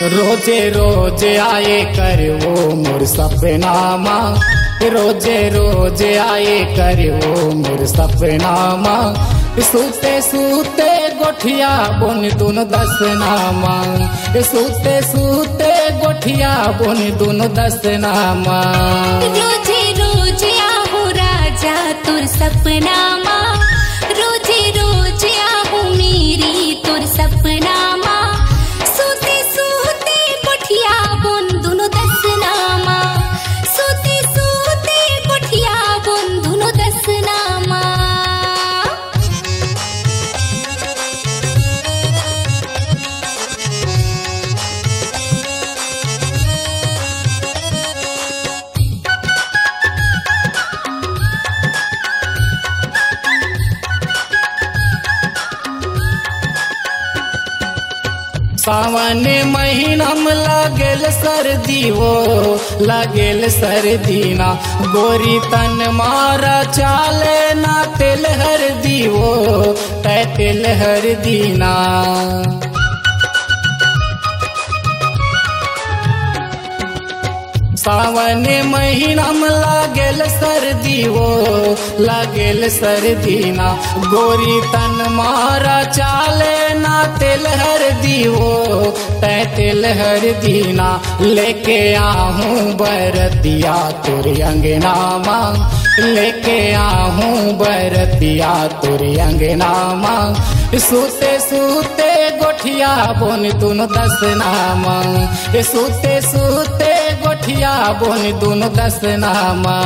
रोजे रोजे आए कर वो मोर सपनामा, रोजे रोजे आए कर वो मोर सपनामा। सूते सूते गोठिया बुन दुन दसनामा, सूते सूते गोठिया बुन दुन दसनामा। रोजे रोजे आहू राजा तुर सपनामा, रोजे रोजे आहू मेरी तुर सपनामा। सूते सूते गोठिया बुन दुन दसनामा, सूते सूते गोठिया बुन दुन दसनामा। सावन महीना में लागेल सर्दी वो लागेल सर्दी ना, गोरी तन मारा चाले ना तेल हर दी वो तै तेल हर दीना। सावन महीना में लागेल सर्दी वो लागेल सर्दी ना, गोरी तन मारा चाले ना तेल हर दी वो तै तेल हर दीना। लेके आहूँ बरतिया तुर अंगनामा, लेके आहूँ बरतिया तुर अंगनामा। सूते सूते गोठिया बुन दुन दसनामा, सूते सूते गोठिया बुन दुन दसनामा।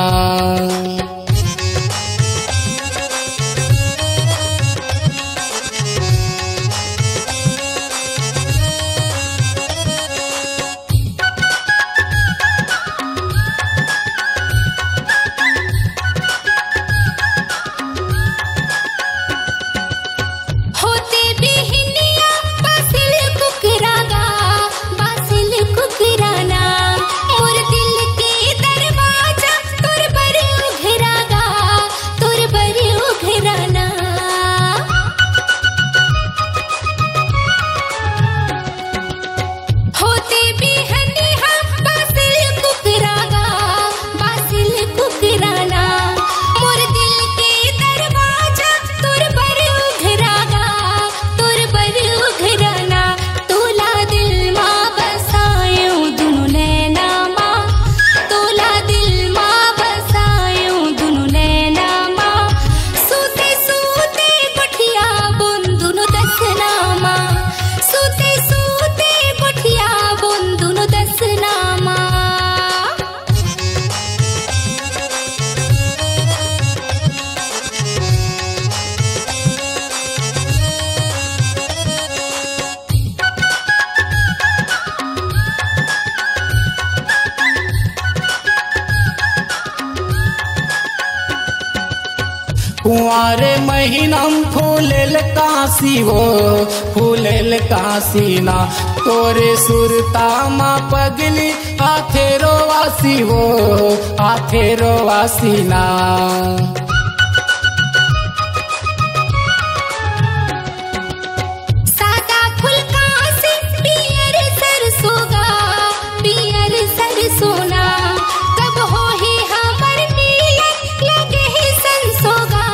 कुंवारे महीना फूलेल काशी वो फूलेल काशी ना, तोरे सुरता मा पगली आथेरो वासी वो आथेरो वासी ना। सादा फूल काशी पियर सरसोगा, पियर सरसोना। कब हो ही हमर मिलन लगे ही संसोगा,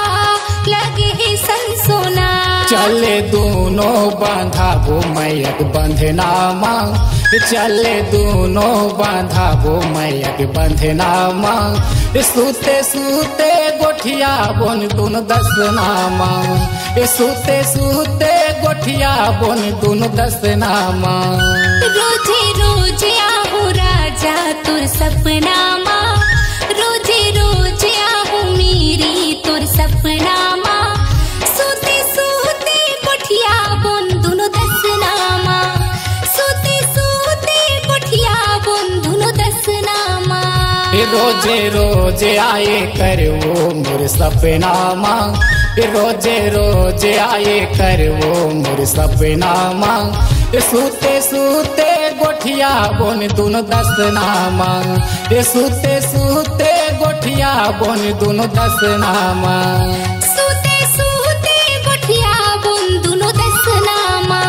लगे ही संसोना। चले दोनों बांधा वो मैयक बंधनामा, चले दोनों बांधा वो मैयक बंधनामा। सूते सूते गोठिया बुन दुन दसनामा, सूते सूते गोठिया बुन दुन दसनामा। रोजे रोजे आहू राजा तुर सपनामा, रोजे रोजे आहू मेरी तुर सपनामा। सूते सूते गोठिया बुन दुन दसनामा, सूते सूते गोठिया बुन दुन दसनामा। रोजे रोजे आए कर वो मोर सपनामा, रोजे रोजे आए कर वो मोर सपनामा। सूते सूते गोठिया बुन दुन दसनामा, सूते सूते गोठिया बुन दुन दसनामा। सूते सूते गोठिया बुन दुन दसनामा,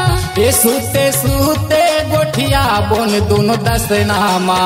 सूते सूते गोठिया गोरिया बोन दोनों दसनामा।